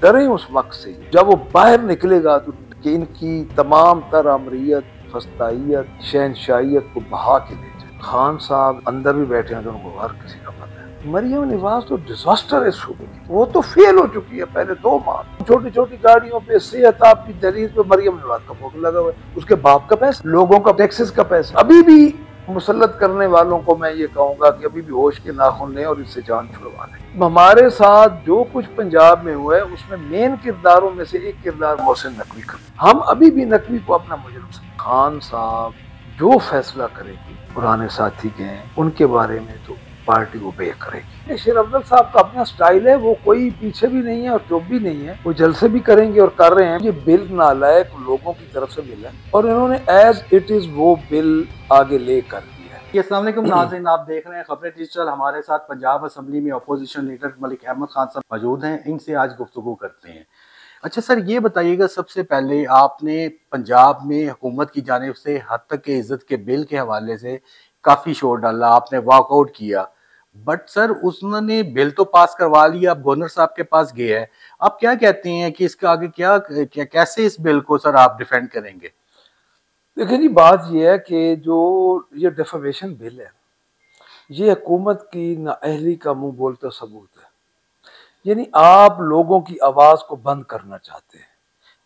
डरें उस वक्त से। जब वो बाहर निकलेगा तो कि इनकी तमाम तर अमरीयत, फस्तायत, शहनशाहियत को बहा के ले जाए। खान साहब अंदर भी बैठे हैं तो उनको हर किसी का पता है। मरियम नवाज तो डिजास्टर है सूबे की, वो तो फेल हो चुकी है पहले 2 माह। छोटी छोटी गाड़ियों पे, सेहताब की दलील पे मरियम नवाज का फोटो लगा हुआ है, उसके बाप का पैसा, लोगों का टैक्सेस का पैसा। अभी भी मुसल्लत करने वालों को मैं ये कहूंगा कि अभी भी होश के नाखून लें और इससे जान छुड़वा लें। हमारे साथ जो कुछ पंजाब में हुआ है उसमें मेन किरदारों में से एक किरदार मोहसिन नकवी का। हम अभी भी नकवी को अपना मुजरिम समझते। खान साहब जो फैसला करेगी पुराने साथी के हैं उनके बारे में तो पार्टी ओबे करेगी। शेर अफजल साहब का अपना स्टाइल है, वो कोई पीछे भी नहीं है और चुप भी नहीं है, वो जलसे भी करेंगे और कर रहे हैं। ये बिल नालायक लोगों की तरफ से मिला और इन्होंने एज इट इज वो बिल आगे ले कर दिया है। अस्सलाम वालेकुम नाज़रीन, आप देख रहे हैं खबरें डिजिटल। हमारे साथ पंजाब असम्बली में अपोजिशन लीडर मलिक अहमद खान साहब मौजूद हैं, इनसे आज गुफ्तगू करते हैं। अच्छा सर, ये बताइएगा सबसे पहले, आपने पंजाब में हुकूमत की जानिब से हद तक के इज्जत के बिल के हवाले से काफ़ी शोर डाला, आपने वॉकआउट किया, बट सर उन्होंने बिल तो पास करवा लिया, अब गवर्नर साहब के पास गया है। आप क्या कहते हैं कि इसका आगे कैसे इस बिल को सर आप डिफेंड करेंगे? देखिए जी, बात यह है कि जो ये डिफेमेशन बिल है ये हुकूमत की नाअहली का मुंह बोलता सबूत है। यानी आप लोगों की आवाज को बंद करना चाहते हैं,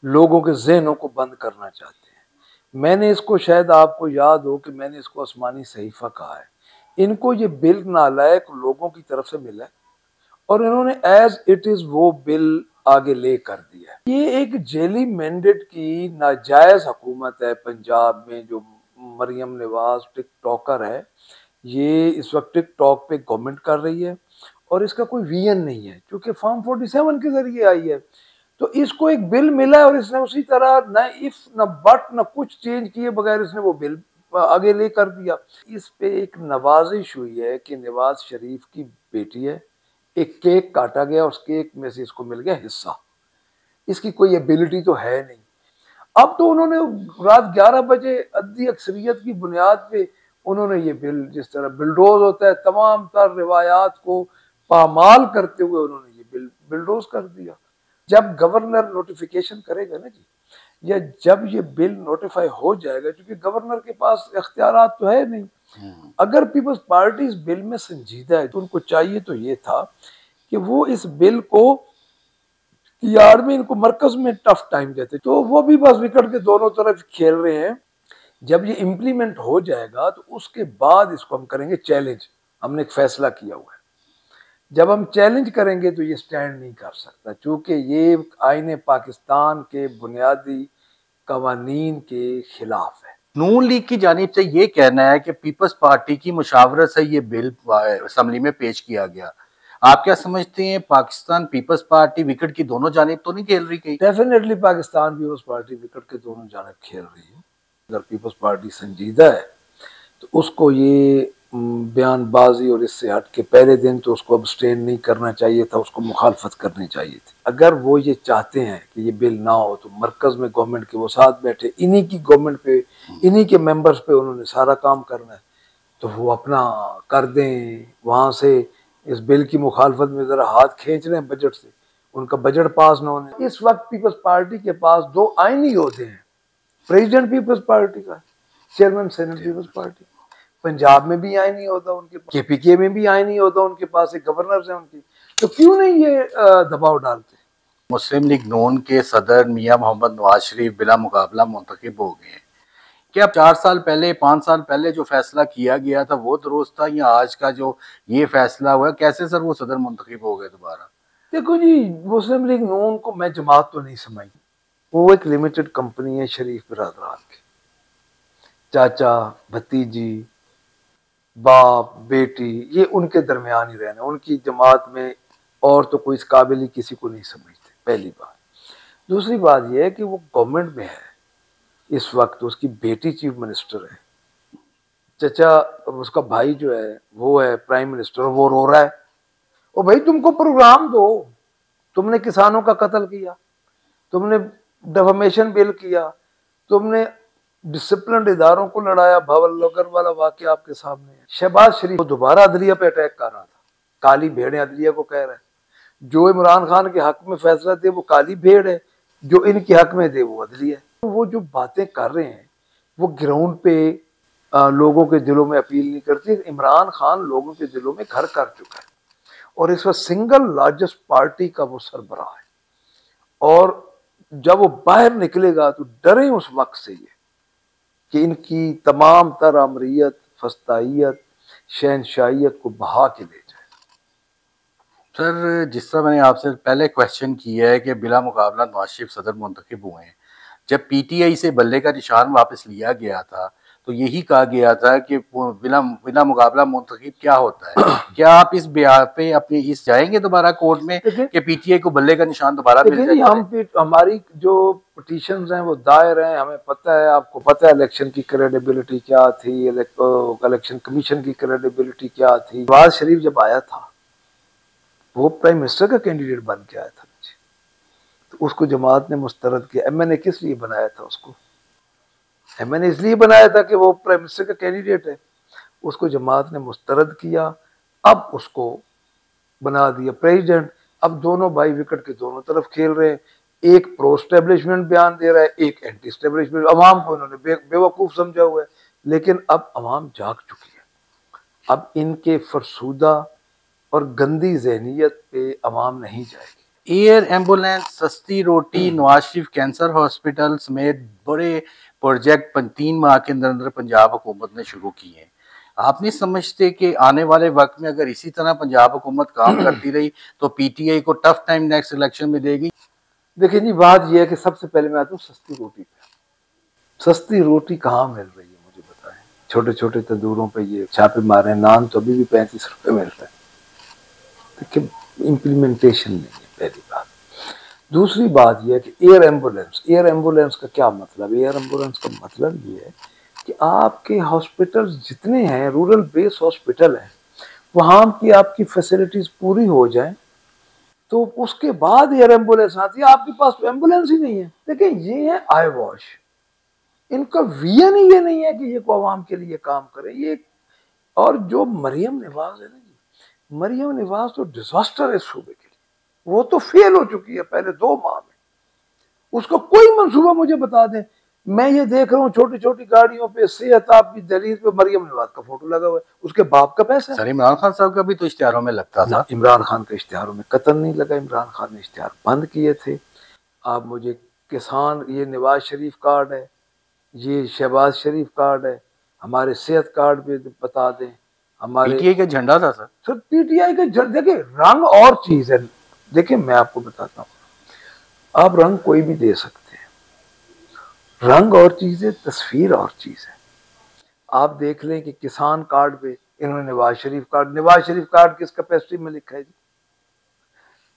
लोगों के जहनों को बंद करना चाहते हैं। मैंने इसको, शायद आपको याद हो कि मैंने इसको आसमानी सहीफा कहा है। इनको ये बिल नालायक लोगों की तरफ से मिला है और इन्होंने एज इट इज वो बिल आगे ले कर दिया है। ये एक जेली मैंडेट की नाजायज हुकूमत है पंजाब में। जो मरियम नवाज टिकटॉकर है, ये इस वक्त टिकटॉक पे कमेंट कर रही है और इसका कोई विजन नहीं है क्योंकि फॉर्म 47 के जरिए आई है। तो इसको एक बिल मिला है और इसने उसी तरह न इफ न बट न कुछ चेंज किए बगैर इसने वो बिल आगे ले कर दिया। इस पे एक नवाजिश हुई है कि नवाज शरीफ की बेटी है, एक केक काटा गया, उस केक में से इसको मिल गया हिस्सा। इसकी कोई एबिलिटी तो है नहीं। अब तो उन्होंने रात 11 बजे अद्दी अक्सरियत की बुनियाद पे उन्होंने ये बिल, जिस तरह बिलडोज होता है तमाम तर रिवायात को पामाल करते हुए उन्होंने ये बिल बिलडोज कर दिया। जब गवर्नर नोटिफिकेशन करेगा ना जी, या जब ये बिल नोटिफाई हो जाएगा, क्योंकि गवर्नर के पास इख्तियारात तो है नहीं। अगर पीपल्स पार्टी इस बिल में संजीदा है तो उनको चाहिए तो ये था कि वो इस बिल को यार में, इनको मरकज में टफ टाइम देते, तो वो भी बस विकेट के दोनों तरफ खेल रहे हैं। जब ये इम्प्लीमेंट हो जाएगा तो उसके बाद इसको हम करेंगे चैलेंज। हमने एक फैसला किया हुआ है, जब हम चैलेंज करेंगे तो ये स्टैंड नहीं कर सकता, क्योंकि ये आईने पाकिस्तान के बुनियादी कवानीन के खिलाफ है। नून लीग की जानिब से ये कहना है कि पीपल्स पार्टी की मुशावरत से ये बिल असम्बली में पेश किया गया। आप क्या समझते हैं, पाकिस्तान पीपल्स पार्टी विकेट की दोनों जानिब तो नहीं खेल रही कहीं? डेफिनेटली पाकिस्तान पीपल्स पार्टी विकेट के दोनों जानिब खेल रही है। अगर पीपल्स पार्टी संजीदा है तो उसको ये बयानबाजी और इससे हट के पहले दिन तो उसको अब्सटेन नहीं करना चाहिए था, उसको मुखालफत करनी चाहिए थी। अगर वो ये चाहते हैं कि ये बिल ना हो तो मरकज में गवर्नमेंट के वो साथ बैठे, इन्हीं की गवर्नमेंट पे, इन्हीं के मेंबर्स पे उन्होंने सारा काम करना है, तो वो अपना कर दें। वहां से इस बिल की मुखालफत में जरा हाथ खींच रहे हैं बजट से, उनका बजट पास ना होने। इस वक्त पीपल्स पार्टी के पास 2 आईनी होते हैं, प्रेसिडेंट पीपल्स पार्टी का, चेयरमैन सेनेट पीपल्स पार्टी। पंजाब में भी आईनी होता उनके पास, केपीके में भी आईनी होता उनके पास, एक गवर्नर है उनकी। तो क्यों नहीं ये दबाव डालते? मुस्लिम लीग नून के सदर मियां मोहम्मद नवाज शरीफ बिला मुकाबला मुंतखब हो गए हैं। क्या 4 साल पहले, 5 साल पहले जो फैसला किया गया था वो दुरुस्त था, या आज का जो ये फैसला हुआ, कैसे सर वो सदर मुंतखब हो गए दोबारा? देखो जी, मुस्लिम लीग नून को मैं जमात तो नहीं समझती, वो एक लिमिटेड कंपनी है शरीफ बिरादरान की। चाचा, भतीजी, बाप, बेटी, ये उनके दरमियान ही रहना। उनकी जमात में और तो कोई इस काबिल ही किसी को नहीं समझते, पहली बात। दूसरी बात यह है कि वो गवर्नमेंट में है इस वक्त, उसकी बेटी चीफ मिनिस्टर है, चचा उसका भाई जो है वो है प्राइम मिनिस्टर, और वो रो रहा है। ओ भाई, तुमको प्रोग्राम दो, तुमने किसानों का कत्ल किया, तुमने डिफेमेशन बिल किया, तुमने डिसिप्लिन इदारों को लड़ाया, भवन लोकर वाला वाकया आपके सामने है। शहबाज शरीफ को दोबारा अदलिया पे अटैक कर रहा था, काली भेड़ें अदलिया को कह रहा है। जो इमरान खान के हक में फैसला दे वो काली भेड़ है, जो इनके हक में दे वो अदली है। तो वो जो बातें कर रहे हैं वो ग्राउंड पे लोगों के दिलों में अपील नहीं करती। इमरान खान लोगों के दिलों में घर कर चुका है और इस वक्त सिंगल लार्जेस्ट पार्टी का वो सरबराह है। और जब वो बाहर निकलेगा तो डरे उस वक्त से ये कि इनकी तमाम तर अमरीत, फस्ताइत, शहनशाहियत को बहा के ले जाए। सर, जिस तरह मैंने आपसे पहले क्वेश्चन किया है कि बिला मुकाबला नवाज शरीफ सदर मुंतखब हुए हैं, जब पीटीआई से बल्ले का निशान वापस लिया गया था तो यही कहा गया था कि बिना बिना मुकाबला मुंतखब क्या होता है। क्या आप इस बयान पे अपनी इस जाएंगे दोबारा कोर्ट में कि पीटीआई को बल्ले का निशान दोबारा मिल जाए? हमारी जो पिटीशंस हैं वो दायर हैं, हमें पता है, आपको पता है इलेक्शन की क्रेडिबिलिटी क्या थी, इलेक्शन कमीशन की क्रेडिबिलिटी क्या थी। नवाज शरीफ जब आया था वो प्राइम मिनिस्टर का कैंडिडेट बन के आया था, तो उसको जमात ने मुस्तरद किया। एमएनए किस लिए बनाया था उसको? एमएनए इसलिए बनाया था कि वो प्राइम मिनिस्टर का कैंडिडेट है। उसको जमात ने मुस्तरद किया, अब उसको बना दिया प्रेसिडेंट। अब दोनों भाई विकेट के दोनों तरफ खेल रहे हैं, एक प्रो स्टेब्लिशमेंट बयान दे रहा है, एक एंटी स्टेब्लिशमेंट। अवाम को इन्होंने बेवकूफ समझा हुआ है, लेकिन अब अवाम जाग चुकी है। अब इनके फरसूदा और गंदी जहनीत पे अवाम नहीं जाएगी। एयर एम्बुलेंस, सस्ती रोटी, नवाज शरीफ कैंसर हॉस्पिटल समेत बड़े प्रोजेक्ट 3 माह के अंदर अंदर पंजाब हुकूमत ने शुरू किए हैं। आप नहीं समझते कि आने वाले वक्त में अगर इसी तरह पंजाब हुकूमत काम करती रही तो पीटीआई को टफ टाइम नेक्स्ट इलेक्शन में देगी? देखिए जी, बात यह है कि सबसे पहले मैं आता हूँ सस्ती रोटी पे। सस्ती रोटी कहाँ मिल रही है मुझे बताएं? छोटे छोटे तंदूरों पे ये छापे मारे। नान तो अभी भी 35 रुपए मिलता है। देखिए, इम्प्लीमेंटेशन नहीं है पहली बात। दूसरी बात यह है कि एयर एम्बुलेंस का क्या मतलब? एयर एम्बुलेंस का मतलब ये है कि आपके हॉस्पिटल जितने हैं, रूरल बेस हॉस्पिटल हैं, वहां की आपकी फैसिलिटीज पूरी हो जाए तो उसके बाद एयर एम्बुलेंस आती है। आपके पास तो एम्बुलेंस ही नहीं है। देखिए, ये है आई वॉश। इनका विजन ही ये नहीं है कि ये को आवाम के लिए काम करे। ये और जो मरियम नवाज है ना जी, मरियम नवाज तो डिजास्टर है सूबे के लिए। वो तो फेल हो चुकी है पहले 2 माह में। उसका कोई मंसूबा मुझे बता दें। मैं ये देख रहा हूँ छोटी छोटी गाड़ियों पे सेहत आपकी दहलीज पे मरियम नवाज का फोटो लगा हुआ है, उसके बाप का पैसा है। सर, इमरान खान साहब का भी तो इश्तिहारों में लगता था। इमरान खान के इश्तिहारों में कतन नहीं लगा। इमरान खान ने इश्तिहार बंद किए थे। आप मुझे किसान, ये नवाज शरीफ कार्ड है, ये शहबाज शरीफ कार्ड है, हमारे सेहत कार्ड पे बता दें। हमारे पीटीआई का झंडा था सर। पीटीआई का झंडा। देखिए, रंग और चीज है। देखिए, मैं आपको बताता हूँ, आप रंग कोई भी दे सकते हैं, रंग और चीज है, तस्वीर और चीज है। आप देख लें कि किसान कार्ड पे इन्होंने नवाज शरीफ कार्ड किस कैपेसिटी में लिखा है जी?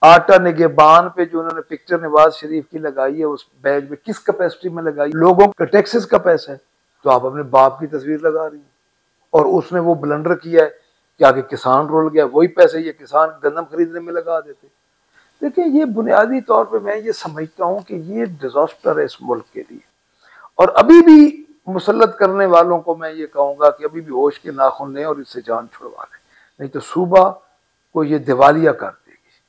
आटा निगेबान पे जो उन्होंने पिक्चर नवाज शरीफ की लगाई है उस बैग में किस कैपेसिटी में लगाई? लोगों का टैक्सेस का पैसा है, तो आप अपने बाप की तस्वीर लगा रही हैं। और उसने वो ब्लंडर किया है कि आगे किसान रोल गया, वही पैसे ये किसान गंदम खरीदने में लगा देते। देखिए, ये बुनियादी तौर पे मैं ये समझता हूँ कि ये डिजास्टर है इस मुल्क के लिए। और अभी भी मुसल्लत करने वालों को मैं ये कहूँगा कि अभी भी होश के नाखून लें और इससे जान छुड़वा लें, नहीं तो सूबा को ये दिवालिया कर देगी।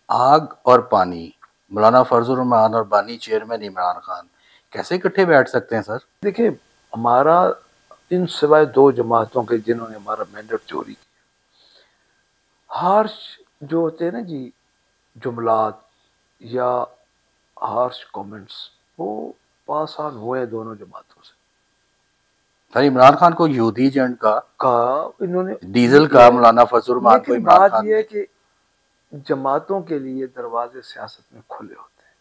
आग और पानी, मौलाना फजल रहमान और बानी चेयरमैन इमरान खान कैसे इकट्ठे बैठ सकते हैं सर? देखिए, हमारा इन सिवाय 2 जमातों के जिन्होंने हमारा मैंडेट चोरी किया, हार्श जो होते हैं ना जी जुमलात या हार्श कमेंट्स, वो पास ऑन हुए दोनों जमातों से। सर, इमरान खान को यहूदी एजेंट का इन्होंने डीजल का मौलाना फजल रहमान को इमरान बात खान यह है कि जमातों के लिए दरवाजे सियासत में खुले होते हैं।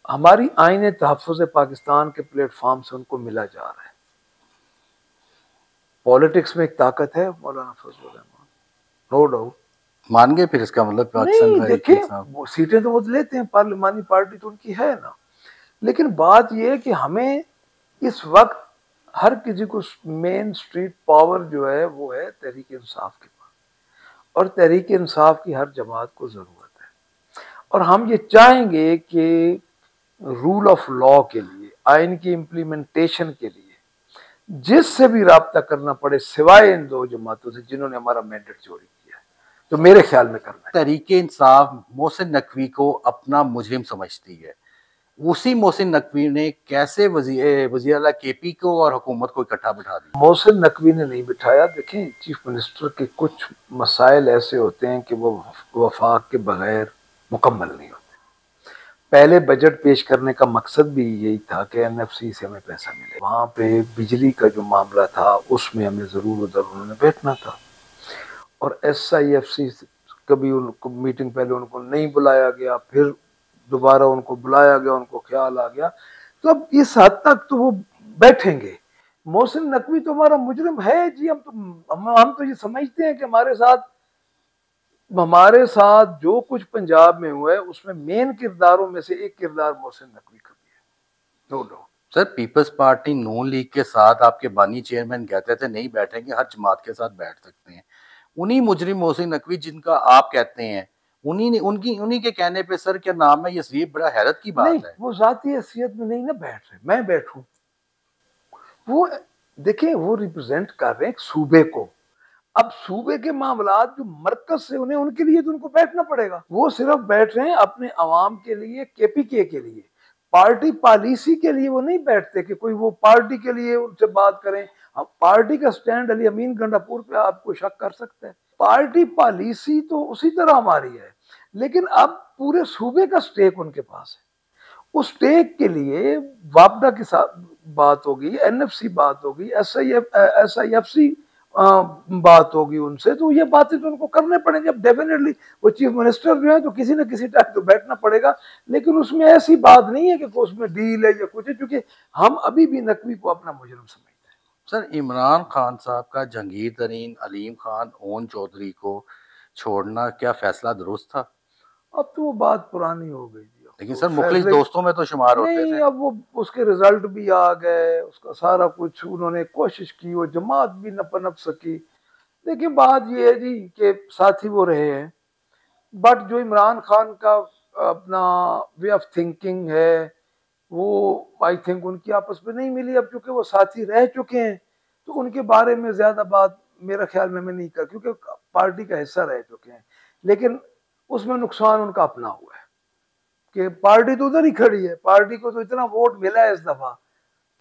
हमारी आईने तहफ़्फ़ुज़ पाकिस्तान के प्लेटफॉर्म से उनको मिला जा रहा है। पॉलिटिक्स में एक ताकत है मौलाना फजल रहमान, नो डाउट। मान गए फिर इसका मतलब नहीं, देखिए, वो सीटें तो वो लेते हैं, पार्लिमानी पार्टी तो उनकी है ना। लेकिन बात यह है कि हमें इस वक्त हर किसी को मेन स्ट्रीट पावर जो है वो है तहरीक इंसाफ के पास, और तहरीक इंसाफ की हर जमात को जरूरत है। और हम ये चाहेंगे कि रूल ऑफ लॉ के लिए, आइन की इम्प्लीमेंटेशन के लिए जिससे भी राब्ता करना पड़े सिवाय इन 2 जमातों से जिन्होंने हमारा मैंडेट चोरी किया है, तो मेरे ख्याल में करना है। तहरीक इंसाफ मोहसिन नकवी को अपना मुजरिम समझती है, उसी मोहसिन नकवी ने कैसे वज़ीर आला केपी को और हुकूमत को इकट्ठा बिठा दिया? मोहसिन नकवी ने नहीं बिठाया। देखें, चीफ मिनिस्टर के कुछ मसाइल ऐसे होते हैं कि वो वफाक के बगैर मुकम्मल नहीं होते। पहले बजट पेश करने का मकसद भी यही था कि एनएफसी से हमें पैसा मिले। वहाँ पे बिजली का जो मामला था उसमें हमें ज़रूर उधर उन्होंने बैठना था, और SIFC कभी उनको मीटिंग पहले उनको नहीं बुलाया गया, फिर दोबारा उनको बुलाया गया, उनको ख्याल आ गया। तो अब इस हद तक तो वो बैठेंगे। मोहसिन नकवी तो हमारा मुजरिम है जी। हम तो ये समझते हैं कि हमारे साथ जो कुछ पंजाब में हुआ है उसमें मेन किरदारों में से एक किरदार मोहसिन नकवी का भी है, no doubt. Sir, Peoples Party Noon League के साथ आपके बानी चेयरमैन कहते थे नहीं बैठेंगे, हर जमात के साथ बैठ सकते हैं। उन्हीं मुजरिम मोहसिन नकवी जिनका आप कहते हैं, उन्हीं के कहने पे सर क्या नाम है, ये बड़ा हैरत की नहीं, बात है। वो जाती हैसियत में नहीं ना बैठ रहे, मैं बैठूं। वो देखें, वो रिप्रेजेंट कर रहे हैं सूबे को। अब सूबे के मामलात जो मरकज से उन्हें, उनके लिए तो उनको बैठना पड़ेगा। वो सिर्फ बैठ रहे हैं अपने अवाम के लिए, KPK के लिए। पार्टी पॉलिसी के लिए वो नहीं बैठते कि कोई वो पार्टी के लिए उनसे बात करें। अब पार्टी का स्टैंड अली अमीन गंडापुर पे आपको शक कर सकते हैं। पार्टी पॉलिसी तो उसी तरह हमारी है, लेकिन अब पूरे सूबे का स्टेक उनके पास है। उस टेक के लिए वापडा के साथ बात होगी, NFC बात होगी, SIFC बात होगी उनसे। तो ये बातें तो उनको करने पड़ेंगे। अब डेफिनेटली वो चीफ मिनिस्टर जो है तो किसी न किसी टाइम तो बैठना पड़ेगा, लेकिन उसमें ऐसी बात नहीं है कि उसमें डील है या कुछ है, क्योंकि हम अभी भी नकवी को अपना मुजरिम समझते हैं। सर, इमरान खान साहब का जहांगीर तरीन, अलीम खान, ओन चौधरी को छोड़ना क्या फैसला दुरुस्त था? अब तो वो बात पुरानी हो गई जी। अब लेकिन तो सर मुखलिस फैसले दोस्तों में तो शुमार होते नहीं, थे। अब वो उसके रिजल्ट भी आ गए, उसका सारा कुछ उन्होंने कोशिश की, वो जमात भी न पनप सकी। देखिए, बात ये है जी कि साथी वो रहे हैं, बट जो इमरान खान का अपना वे ऑफ थिंकिंग है, वो आई थिंक उनकी आपस में नहीं मिली। अब चूंकि वो साथी रह चुके हैं तो उनके बारे में ज्यादा बात मेरा ख्याल में मैं नहीं कर, क्योंकि पार्टी का हिस्सा रह चुके हैं। लेकिन उसमें नुकसान उनका अपना हुआ है कि पार्टी तो उधर ही खड़ी है। पार्टी को तो इतना वोट मिला है इस दफा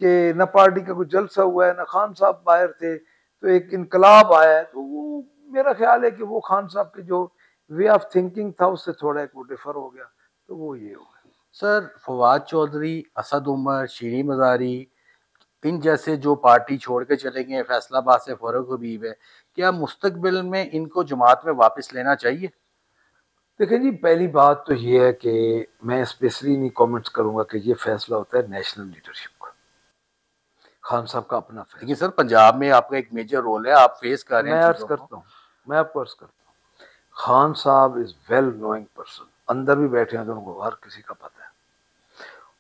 कि न पार्टी का कुछ जलसा हुआ है, न खान साहब बाहर थे, तो एक इनकलाब आया है। तो वो मेरा ख्याल है कि वो खान साहब के जो वे ऑफ थिंकिंग था उससे थोड़ा एक वो डिफर हो गया, तो वो ये हो गया। सर, फवाद चौधरी, असद उमर, शीरी मजारी, इन जैसे जो पार्टी छोड़ के चले गए, फैसलाबाद से फारूक हबीब है, क्या मुस्तकबिल में इनको जमात में वापस लेना चाहिए? देखिए जी, पहली बात तो ये है कि मैं स्पेशली नहीं कमेंट्स करूंगा कि ये फैसला होता है नेशनल लीडरशिप का, खान साहब का अपना लेकिन फैसला। सर पंजाब में आपका एक मेजर रोल है, आप फेस कर रहे हैं मैं अर्ज चीजों को। करता हूँ, मैं आपको अर्ज करता हूँ, खान साहब इज वेल नोइंग पर्सन। अंदर भी बैठे हैं तो उनको हर किसी का पता है।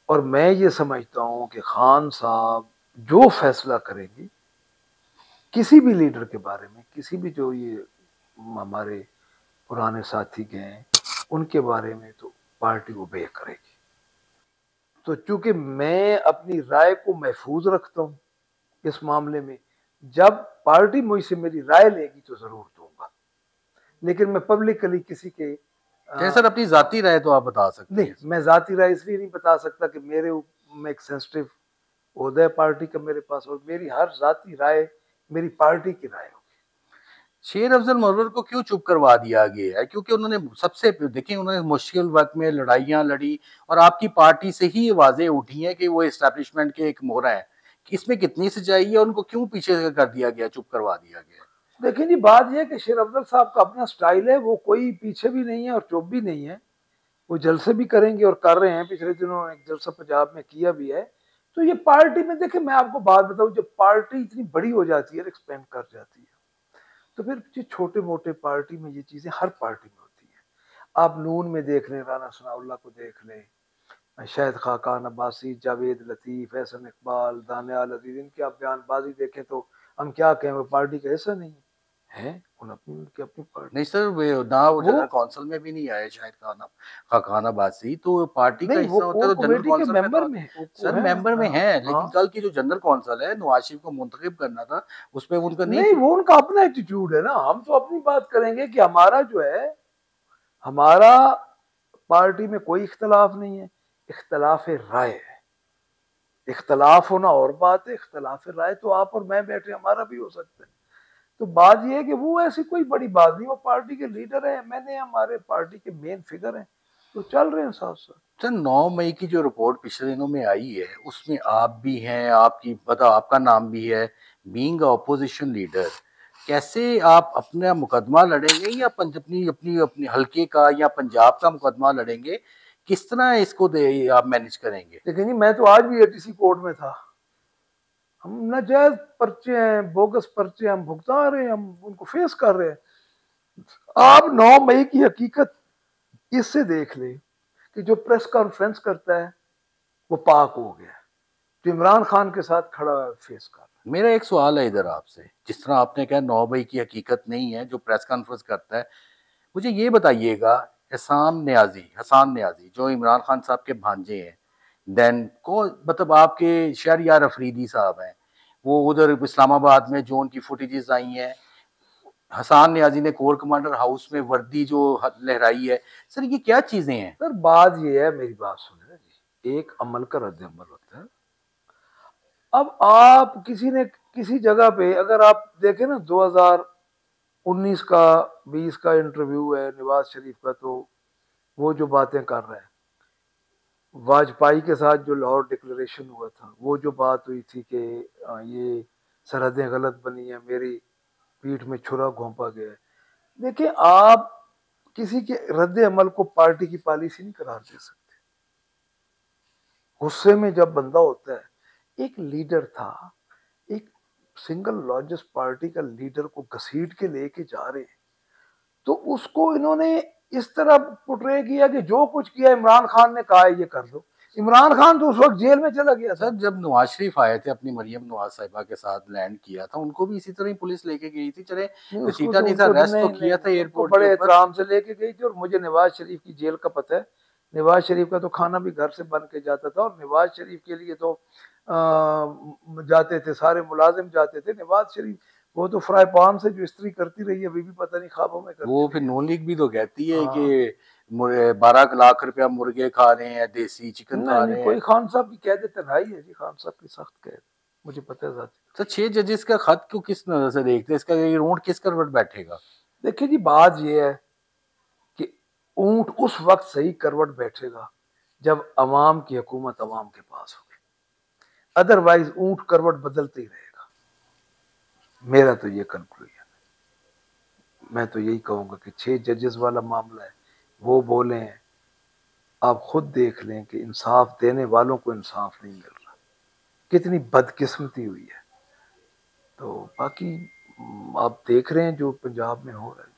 और मैं ये समझता हूं कि खान साहब जो फैसला करेंगे किसी भी लीडर के बारे में, किसी भी जो ये हमारे पुराने साथी के हैं उनके बारे में, तो पार्टी ओबे करेगी। तो चूंकि मैं अपनी राय को महफूज रखता हूं इस मामले में, जब पार्टी मुझसे मेरी राय लेगी तो जरूर दूंगा, लेकिन मैं पब्लिकली किसी के चाहे सर अपनी जाती राय तो आप बता सकते नहीं, हैं। मैं जाती राय इसलिए नहीं बता सकता कि मेरे में एक सेंसिटिव ओहदा है पार्टी का मेरे पास, और मेरी हर जाती राय मेरी पार्टी की राय होगी। शेर अफजल मुनव्वर को क्यों चुप करवा दिया गया है? क्योंकि उन्होंने सबसे देखिए, उन्होंने मुश्किल वक्त में लड़ाइयां लड़ी और आपकी पार्टी से ही आवाजें उठी हैं कि वो एस्टेब्लिशमेंट के एक मोहरा है। कि इसमें कितनी सच्चाई है, उनको क्यों पीछे कर दिया गया, चुप करवा दिया गया? देखिए जी, बात यह है कि शेर अफजल साहब का अपना स्टाइल है, वो कोई पीछे भी नहीं है और चुप भी नहीं है। वो जलसे भी करेंगे और कर रहे हैं, पिछले दिनों एक जलसा पंजाब में किया भी है। तो ये पार्टी में देखिए, मैं आपको बात बताऊं, जब पार्टी इतनी बड़ी हो जाती है, एक्सपेंड कर जाती है, तो फिर ये छोटे मोटे पार्टी में ये चीजें हर पार्टी में होती है। आप नून में देख लें, राना सनाउल्लाह को देख लें, शाहिद खाकान अब्बासी, जावेद लतीफ, एहसन इकबाल, दानियाल अजीज, इनके आप बयानबाजी देखें तो हम क्या कहें, वो पार्टी का हिस्सा नहीं है। हैं, उनकी अपनी नहीं पार्टी। सर, वे ना वो वो जनरल कौंसिल में भी नहीं आए शायद, खान अब्बासी तो पार्टी का नहीं, वो हिस्सा होता कोर है तो जनरल कमेटी के कौंसिल में तो मेंबर आते। में वो सर है। मेंबर में हाँ, है, हाँ। लेकिन कल की जो जनरल कौंसिल है नवाज शरीफ को मुंतखब करना था, उसमें उनका नहीं नहीं, वो उनका अपना एटीट्यूड है ना, हम तो अपनी बात करेंगे कि हमारा जो है, हमारा पार्टी में कोई इख्तलाफ नहीं है, इख्तलाफ राय है। इख्तलाफ होना और बात है, इख्तलाफ राय तो आप और मैं बैठे हमारा भी हो सकता है। तो बात यह है कि वो ऐसी कोई बड़ी बात नहीं, वो पार्टी के लीडर है, मैंने हमारे पार्टी के मेन फिगर हैं, तो चल रहे हैं साथ साथ। सर 9 मई की जो रिपोर्ट पिछले दिनों में आई है उसमें आप भी हैं, आपकी मतलब आपका नाम भी है, बीइंग ऑपोजिशन लीडर। कैसे आप अपना मुकदमा लड़ेंगे या अपनी अपनी अपनी हल्के का या पंजाब का मुकदमा लड़ेंगे? किस तरह इसको दे आप मैनेज करेंगे? लेकिन जी मैं तो आज भी एटीसी कोर्ट में था। हम नाजायज पर्चे हैं, बोगस पर्चे हम भुगता रहे हैं, हम उनको फेस कर रहे हैं। आप 9 मई की हकीकत इससे देख ले कि जो प्रेस कॉन्फ्रेंस करता है वो पाक हो गया, जो इमरान खान के साथ खड़ा है फेस कर रहा मेरा एक सवाल है इधर आपसे, जिस तरह आपने कहा 9 मई की हकीकत नहीं है जो प्रेस कॉन्फ्रेंस करता है, मुझे ये बताइएगा, हसान न्याजी जो इमरान खान साहब के भांजे हैं, देन को मतलब आपके शहरयार अफरीदी साहब हैं, वो उधर इस्लामाबाद में जो उनकी फुटेजेस आई हैं, हसान न्याजी ने कोर कमांडर हाउस में वर्दी जो लहराई है, सर ये क्या चीजें हैं? है। सर बात ये है, मेरी बात सुने जी, एक अमल का रद्द अमल होता है। अब आप किसी ने किसी जगह पे अगर आप देखें ना, 2019 का 20 का इंटरव्यू है नवाज शरीफ का, तो वो जो बातें कर रहा है, वाजपेयी के साथ जो लाहौर डिक्लेरेशन हुआ था, वो जो बात हुई थी कि ये सरहदें गलत बनी है, मेरी पीठ में छुरा घोंपा गया है। देखिए, आप किसी के रद्द अमल को पार्टी की पॉलिसी नहीं करार दे सकते। गुस्से में जब बंदा होता है, एक लीडर था, एक सिंगल लार्जेस्ट पार्टी का लीडर को घसीट के लेके जा रहे हैं, तो उसको इन्होंने इस तरह पुटरे किया कि जो कुछ किया इमरान खान ने कहा है ये कर दो। इमरान खान तो उस वक्त जेल में चला गया सर था। जब नवाज शरीफ आए थे अपनी मरियम नवाज साहिबा के साथ लैंड किया था, उनको भी इसी तरह ही पुलिस लेके गई थी, चले नहीं, उसको घसीटा तो नहीं था, उनको तो अरेस्ट तो नहीं किया नहीं था नहीं, उनको एयरपोर्ट के बड़े ऊपर। एहतराम से लेके गई थी। और मुझे नवाज शरीफ की जेल का पता है। नवाज शरीफ का तो खाना भी घर से बन के जाता था, और नवाज शरीफ के लिए तो जाते थे सारे मुलाजिम जाते थे। नवाज शरीफ वो तो फ्राई पान से जो इस्त्री करती रही है, अभी भी पता नहीं ख्वाबों में करती वो फिर रही है। नून लीग भी तो कहती है कि हाँ, 12 लाख रुपया मुर्गे खा रहे हैं, देसी चिकन नहीं खा नहीं, रहे हैं। कोई खान साहब की कैद तन्हाई है जी, खान साहब की सख्त कैद, मुझे पता है साथी। तो 6 जजेस का खत क्यों किस नजर से देखते हैं, इसका ये रोड किस करवट बैठेगा? देखिए जी, बात यह है कि ऊंट उस वक्त सही करवट बैठेगा जब अवाम की हुकूमत अवाम के पास होगी, अदरवाइज ऊंट करवट बदलते ही रहेगा। मेरा तो ये कंक्लूजन है। मैं तो यही कहूंगा कि 6 जजेस वाला मामला है, वो बोले हैं, आप खुद देख लें कि इंसाफ देने वालों को इंसाफ नहीं मिल रहा, कितनी बदकिस्मती हुई है। तो बाकी आप देख रहे हैं जो पंजाब में हो रहा है।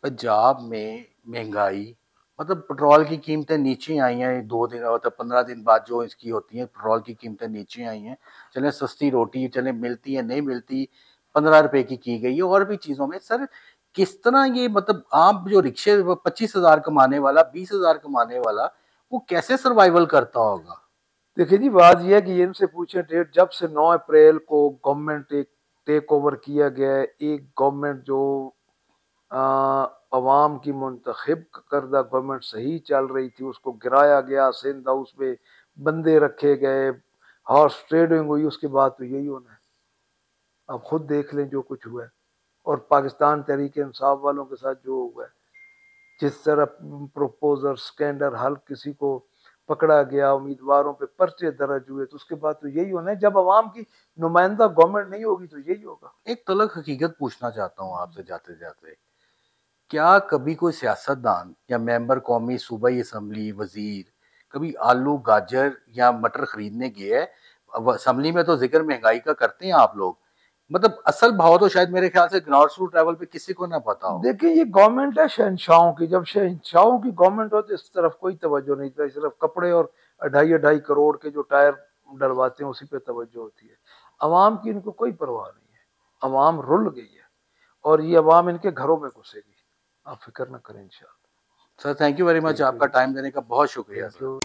पंजाब में महंगाई, मतलब पेट्रोल की कीमतें नीचे आई हैं 2 दिन, मतलब 15 दिन बाद जो इसकी होती हैं, पेट्रोल की कीमतें नीचे आई हैं। चले सस्ती रोटी चले मिलती है नहीं मिलती, 15 रुपए की गई है, और भी चीजों में सर किस तरह ये मतलब आप जो रिक्शे 25,000 कमाने वाला, 20,000 कमाने वाला, वो कैसे सर्वाइवल करता होगा? देखिए जी, बात यह है कि ये इनसे पूछे डेट, जब से 9 अप्रैल को गवर्नमेंट टेक ओवर किया गया है, एक गवर्नमेंट जो अवाम की मुंतखब करदा गवर्नमेंट सही चल रही थी, उसको गिराया गया, सिंध हाउस में बंदे रखे गए, हॉर्स ट्रेडिंग हुई, उसके बाद तो यही होना है। आप खुद देख लें जो कुछ हुआ है। और पाकिस्तान तहरीक इंसाफ वालों के साथ जो हुआ है, जिस तरह प्रोपोजर स्कैंडल हल किसी को पकड़ा गया, उम्मीदवारों पे पर्चे दर्ज हुए, तो उसके बाद तो यही होना है। जब अवाम की नुमाइंदा गवर्नमेंट नहीं होगी तो यही होगा। एक तलख हकीकत पूछना चाहता हूँ आपसे जाते जाते, क्या कभी कोई सियासतदान या मेंबर कौमी सूबाई असम्बली वजीर कभी आलू गाजर या मटर खरीदने गए है? अब असम्बली में तो जिक्र महंगाई का करते हैं आप लोग, मतलब असल भाव तो शायद मेरे ख्याल से ग्राउंड रूट लेवल पे किसी को ना पता हो। देखिए, ये गवर्नमेंट है शहनशाहों की, जब शहनशाहों की गवर्नमेंट हो तो इस तरफ कोई तवज्जो नहीं था, सिर्फ कपड़े और 2.5-2.5 करोड़ के जो टायर डलवाते हैं उसी पे तवज्जो होती है। अवाम की इनको कोई परवाह नहीं है, अवाम रुल गई है। और ये अवाम इनके घरों में घुसेगी, आप फिक्र ना करें इंशाल्लाह। Sir thank you very much, आपका टाइम देने का बहुत शुक्रिया सर।